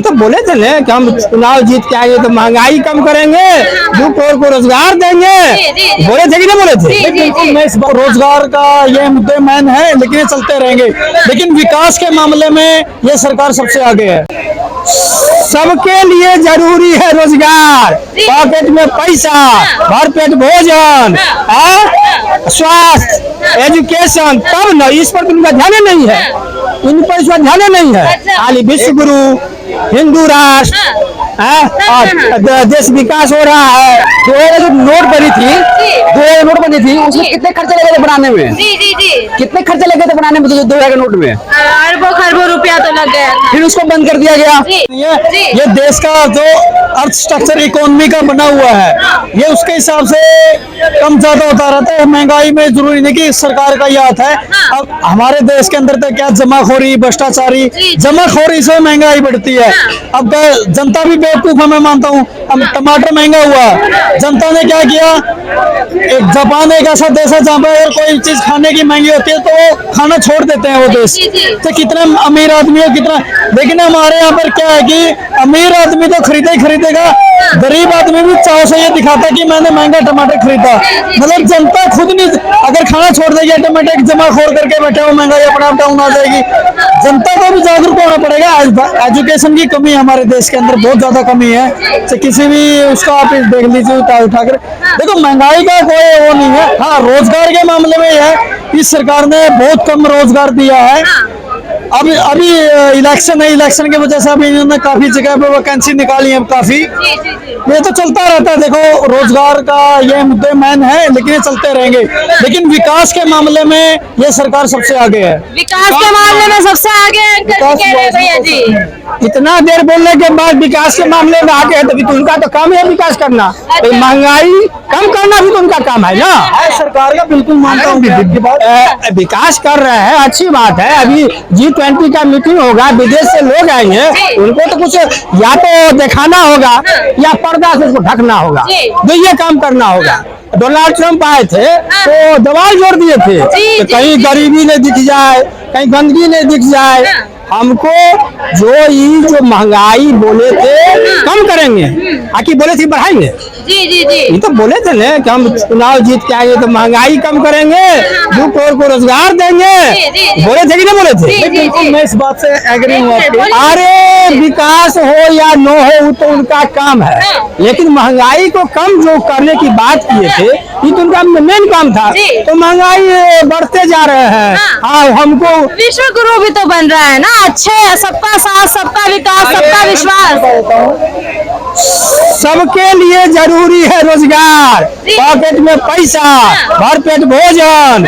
तो बोले थे ना कि हम चुनाव जीत के आएंगे तो महंगाई कम करेंगे, 2 करोड़ को रोजगार देंगे। बोले थे कि नहीं बोले थे? बिल्कुल, मैं इस बार रोजगार का ये मुद्दे मैन है, लेकिन ये चलते रहेंगे। लेकिन विकास के मामले में ये सरकार सबसे आगे है। सबके लिए जरूरी है रोजगार, पॉकेट में पैसा, भरपेट भोजन, स्वास्थ्य, एजुकेशन, तब न इस पर उनका ध्यान नहीं है। इन पर इसका ध्यान नहीं है। खाली विश्व गुरु, हिंदू राष्ट्र, और देश विकास हो रहा है। जो नोट बनी थी, 2000 नोट बनी थी, उसमें कितने खर्चे लगे थे बनाने में? कितने खर्चे लगे थे बनाने में 2000 नोट में? अरबों खरबों रुपया तो लग गया। फिर उसको बंद कर दिया गया। ये देश का जो अर्थ स्ट्रक्चर इकोनॉमी का बना हुआ है, ये उसके हिसाब से कम ज्यादा होता रहता है। महंगाई में जरूरी नहीं कि सरकार का याद है। अब हमारे देश के अंदर तो क्या जमाखोरी, भ्रष्टाचारी, जमाखोरी से महंगाई बढ़ती है। अब जनता भी बेवकूफ है, मैं मानता हूँ। अब टमाटर महंगा हुआ, जनता ने क्या किया? एक जापान एक ऐसा देश है जहाँ पे अगर कोई चीज खाने की महंगी होती है तो वो खाना छोड़ देते हैं वो देश। तो कितना अमीर आदमी हो कितना, लेकिन हमारे यहाँ पर क्या है कि अमीर आदमी तो खरीदे ही खरीदेगा, गरीब आदमी भी चाव से ये दिखाता कि मैंने महंगा टमाटर खरीदा। मतलब जनता खुद नहीं, अगर खाना छोड़ देगी ऑटोमेटिक जमाखोर करके बैठे हो, महंगाई अपने आप डाउन आ जाएगी। जनता को भी जागरूक होना पड़ेगा। एजुकेशन की कमी हमारे देश के अंदर बहुत ज्यादा कमी है। तो किसी भी उसका आप देख लीजिए उठाकर, देखो महंगाई का कोई वो नहीं है। हाँ, रोजगार के मामले में यह है इस सरकार ने बहुत कम रोजगार दिया है। अभी इलेक्शन है, इलेक्शन की वजह से अभी इन्होंने काफी जगह पे वैकेंसी निकाली है काफी। ये तो चलता रहता है। देखो रोजगार का ये मुद्दे मैन है, लेकिन ये चलते रहेंगे। लेकिन विकास के मामले में ये सरकार सबसे आगे है। विकास के मामले में सबसे आगे है भैया जी। इतना देर बोलने के बाद विकास के मामले में आगे है, तभी तो उनका तो काम है विकास करना। तो महंगाई कम करना भी तो उनका काम है ना। सरकार का बिल्कुल मानता हूँ, विकास कर रहे हैं, अच्छी बात है। अभी G20 का मीटिंग होगा, विदेश से लोग आएंगे, उनको तो कुछ या तो दिखाना होगा या पर्दा से उसको ढकना होगा, तो ये काम करना होगा। डोनाल्ड ट्रंप आए थे तो दवाई जोड़ दिए थे कि कहीं गरीबी नहीं दिख जाए, कहीं गंदगी नहीं दिख जाए। हमको जो महंगाई बोले थे कम करेंगे, आखिर बोले थे बढ़ाएंगे। ये तो बोले थे ना कि हम चुनाव जीत के आएंगे तो महंगाई कम करेंगे, 2 करोड़ को रोजगार देंगे। बोले थे कि नहीं बोले थे? बिल्कुल, मैं इस बात से एग्री हूँ। अरे विकास हो या न हो वो तो उनका काम है, लेकिन महंगाई को कम जो करने की बात किए थे ये तो उनका मेन काम था। तो महंगाई बढ़ते जा रहे हैं। हाँ, हमको विश्व गुरु भी तो बन रहा है ना। अच्छे, सबका साथ, सबका विकास, सबका विश्वास। सबके लिए जरूरी है रोजगार, पॉकेट में पैसा, भरपेट भोजन,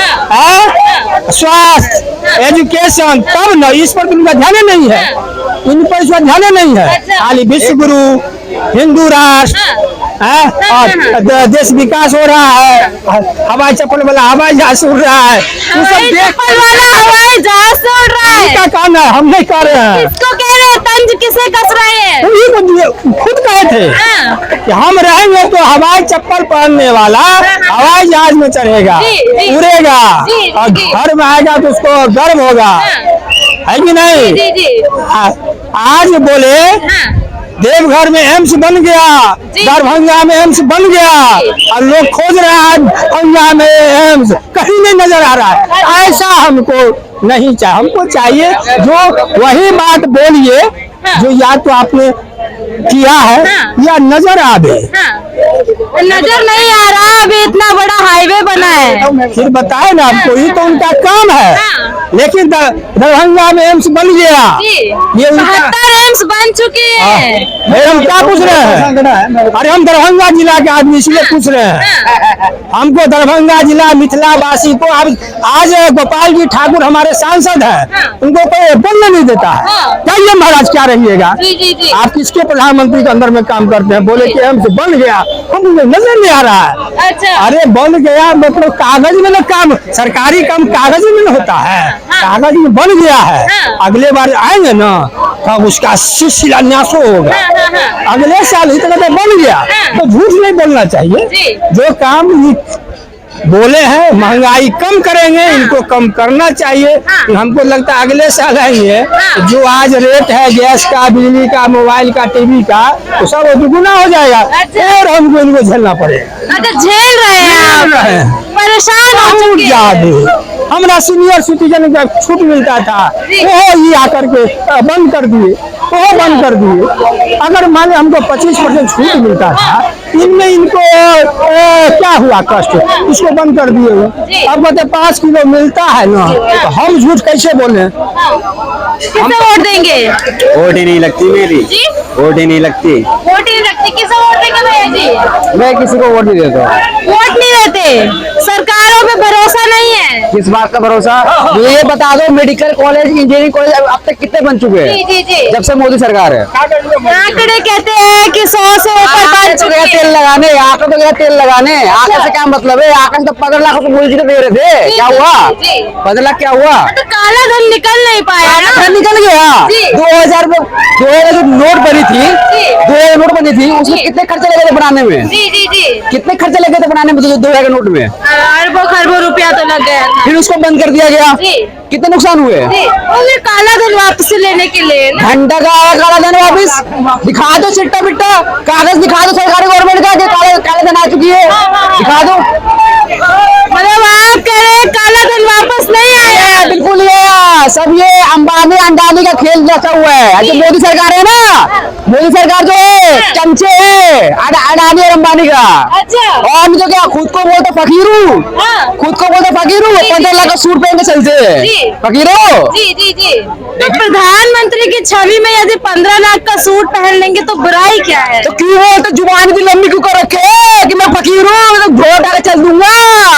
स्वास्थ्य, एजुकेशन, तब न इस पर उनका ध्यान नहीं है। इन पर इसका ध्यान नहीं है। खाली विश्व गुरु, हिंदू राष्ट्र, और देश विकास हो रहा है, हवाई चप्पल वाला हवाई जहाज उड़ रहा है, हवाई जहाज उड़ रहा है। क्या काम है? हम नहीं कर रहे हैं। किसको कह रहे हैं? तंज किसे कस रहे हैं? खुद कहे थे कि हम रहेंगे तो हवाई चप्पल पहनने वाला हवाई जहाज में चढ़ेगा, उड़ेगा, और घर में आएगा तो उसको गर्व होगा, है कि नहीं? आज बोले देवघर में एम्स बन गया, दरभंगा में एम्स बन गया, और लोग खोज रहे हैं दरभंगा में एम्स, कहीं नहीं नजर आ रहा है। ऐसा हमको नहीं चाहिए। हमको चाहिए जो वही बात बोलिए जो या तो आपने किया है या नजर आवे। नजर नहीं आ रहा। अभी इतना बड़ा हाईवे बना है, फिर बताए ना आपको, ये तो उनका काम है। लेकिन दरभंगा में एम्स बन गया, ये 72 एम्स बन चुके हैं। हम क्या पूछ रहे हैं? अरे हम दरभंगा जिला के आदमी इसलिए पूछ रहे हैं। हमको दरभंगा जिला मिथिला वासी को आज गोपाल जी ठाकुर हमारे सांसद है, उनको कोई बोलने नहीं देता है। क्या महाराज क्या रहिएगा? आप किसके प्रधानमंत्री के अंदर में काम करते हैं? बोले कि एम्स बन गया, हम नजर नहीं आ रहा है। अच्छा। अरे बन गया मतलब कागज में ना काम, सरकारी काम कागज में ना होता है। कागज में बन गया है, अगले बार आएंगे ना तब उसका शिलान्यास होगा। अगले साल इतना तो बन गया, तो झूठ नहीं बोलना चाहिए। जो काम बोले हैं महंगाई कम करेंगे, इनको कम करना चाहिए। हमको लगता है अगले साल आएंगे जो आज रेट है गैस का, बिजली का, मोबाइल का, टीवी का, तो सब दुगुना हो जाएगा और हमको इनको झेलना पड़ेगा। अच्छा, झेल रहे हैं आप, परेशान हो बहुत चुके हैं। ज्यादा हमारा सीनियर सिटीजन का छूट मिलता था, वो ये आकर के बंद कर दिए, वो बंद कर दिए। अगर माने हमको 25% छूट मिलता था, इनमें इनको क्या हुआ कष्ट, इसको बंद कर दिए वो। अब कहते 5 किलो मिलता है ना, तो हम झूठ कैसे बोले? किसे वोट देंगे? वोट ही नहीं लगती मेरी, जी, वोट ही नहीं लगती। वोट ही नहीं रखती, किसे वोट देंगे भैया जी? मैं किसी को वोट नहीं देता। वोट नहीं देते, सरकारों पे भरोसा नहीं है। किस बात का भरोसा? मुझे ये बता दो, मेडिकल कॉलेज, इंजीनियरिंग कॉलेज अब तक कितने बन चुके जी हैं जी जी। जब से मोदी सरकार है? आंकड़े कहते हैं कि 100 से ऊपर बन तो चुके गया हैं। तेल लगाने, आकर तो गया तेल लगाने। आकर से क्या मतलब है? आकर तो 15 लाख रुपए मोदी जी को दे रहे थे, जी, क्या जी, हुआ? जी। 15 लाख क्या हुआ? तो काला धन निकल नहीं पाया ना। धन निकल गया। जी। 2000 में 2000 जो नोट बनी थी, जी। 2000 नोट बनी थी, उसमें जी। कितने खर्चे लगे थे बनाने में? जी जी जी, कितने खर्चे लगे थे बनाने में 2000 के नोट में? अरबों खरबों रुपया तो लग गया था। फिर उसको बंद कर दिया गया। जी। कितने नुकसान हुए? जी, और ये काला धन वापस लेने के लिए ना। घंटा का आया काला धन वापिस। दिखा दो चिट्टा बिट्टा कागज, दिखा दो सरकारी गवर्नमेंट का कि काला धन आ चुकी है, दिखा दो। मतलब आप कह रहे हैं काला धन वापस नहीं आया? बिल्कुल ये सब ये अंबानी अंडानी का खेल रचा हुआ है। जो मोदी सरकार है ना, मोदी सरकार जो है चमचे है अडानी और अंबानी का। अच्छा, और मुझे क्या खुद को बोलते फकीर हूँ, हाँ। खुद को बोलते फकीर हूँ, 15 लाख का सूट पहन के चलते जी। फकीर हो। जी जी जी। तो प्रधानमंत्री की छवि में यदि 15 लाख का सूट पहन लेंगे तो बुराई क्या है? तो क्यों बोलते जुबान इतनी लंबी क्यों कर रखे कि मैं फकीर हूँ, मैं तो घोड़ा डाल चल दूंगा?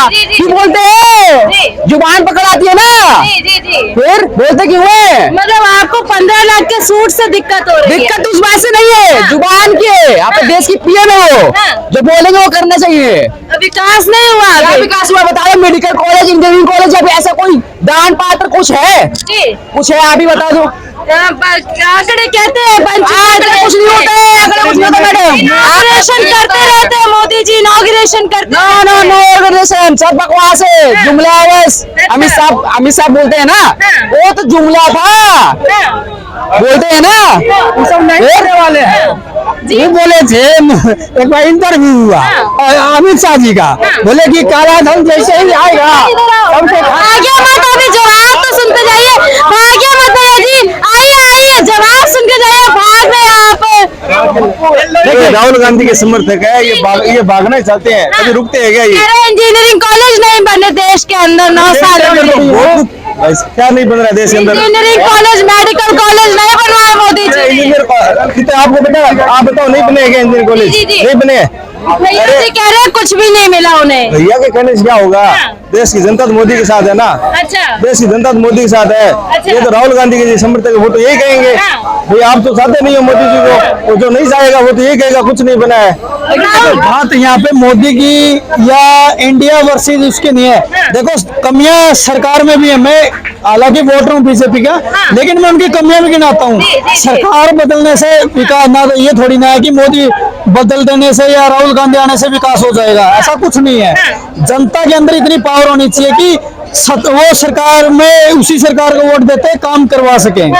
जी, जी, क्यों जी। बोलते हैं? जी। जुबान पकड़ आती है ना, जी जी जी। फिर बोलते क्यों है? मतलब आपको 15 लाख के सूट से दिक्कत हो रही है? दिक्कत उस बात से नहीं है, हाँ। जुबान की है। आप तो देश की पीएम हो, हाँ। जो बोलेंगे वो करना चाहिए। विकास नहीं हुआ क्या अभी? विकास हुआ बताओ? मेडिकल कॉलेज, इंजीनियरिंग कॉलेज, अब ऐसा कोई दान पात्र कुछ है? जी, कुछ है आप ही बता दो। आंकड़े कहते हैं आंकड़े कुछ नहीं होते, आंकड़े कुछ नहीं होते मैडम। इनॉग्रेशन करते रहते हैं मोदी जी, इनॉग्रेशन करते नो नो नो ऑर्गेनाइजेशन, सब बकवास है, जुमला है बस। अमित साहब बोलते हैं ना, वो तो जुमला था, बोलते हैं ना, ये सब नहीं करने वाले हैं। ये बोले थे, एक बार इंटरव्यू हुआ अमित शाह जी का, बोले कि काला धन जैसे ही आएगा सबको आगे मत, अभी जवाब तो सुनते जाइए। आगे मत भैया जी, आइए आइए, जवाब सुन के जाइए, भाग रहे हैं आप। देखिए राहुल गांधी के समर्थक है, ये भागना चाहते हैं, अभी रुकते हैं क्या? कह रहे हैं इंजीनियरिंग कॉलेज नहीं बने देश के अंदर 9 साल में। क्या नहीं बन रहा है देश के अंदर? इंजीनियरिंग कॉलेज, मेडिकल कॉलेज नहीं बनवाए मोदी जी ने। इंजीनियर आपको बेटा आप बताओ, नहीं बने क्या इंजीनियर कॉलेज? जी, जी। नहीं बने। भैया जी कह रहे हैं कुछ भी नहीं मिला उन्हें। भैया के कहने से क्या होगा? देश की जनता तो मोदी के साथ है ना, अच्छा, देश की जनता तो मोदी के साथ है। ये तो राहुल गांधी के समर्थक है, वो तो यही कहेंगे भाई आप तो चाहते नहीं हो मोदी जी को, वो जो नहीं चाहेगा वो तो यही कहेगा कुछ नहीं बना है। बात यहाँ पे मोदी की या इंडिया वर्सेस उसके नहीं है। देखो कमियां सरकार में भी है, मैं हालांकि वोट रहा हूँ बीजेपी का, लेकिन मैं उनकी कमियां भी गिनाता हूँ। सरकार बदलने से विकास ना, तो ये थोड़ी ना है कि मोदी बदल देने से या राहुल गांधी आने से विकास हो जाएगा, ऐसा कुछ नहीं है। जनता के अंदर इतनी पावर होनी चाहिए कि वो सरकार में उसी सरकार को वोट देते काम करवा सकें।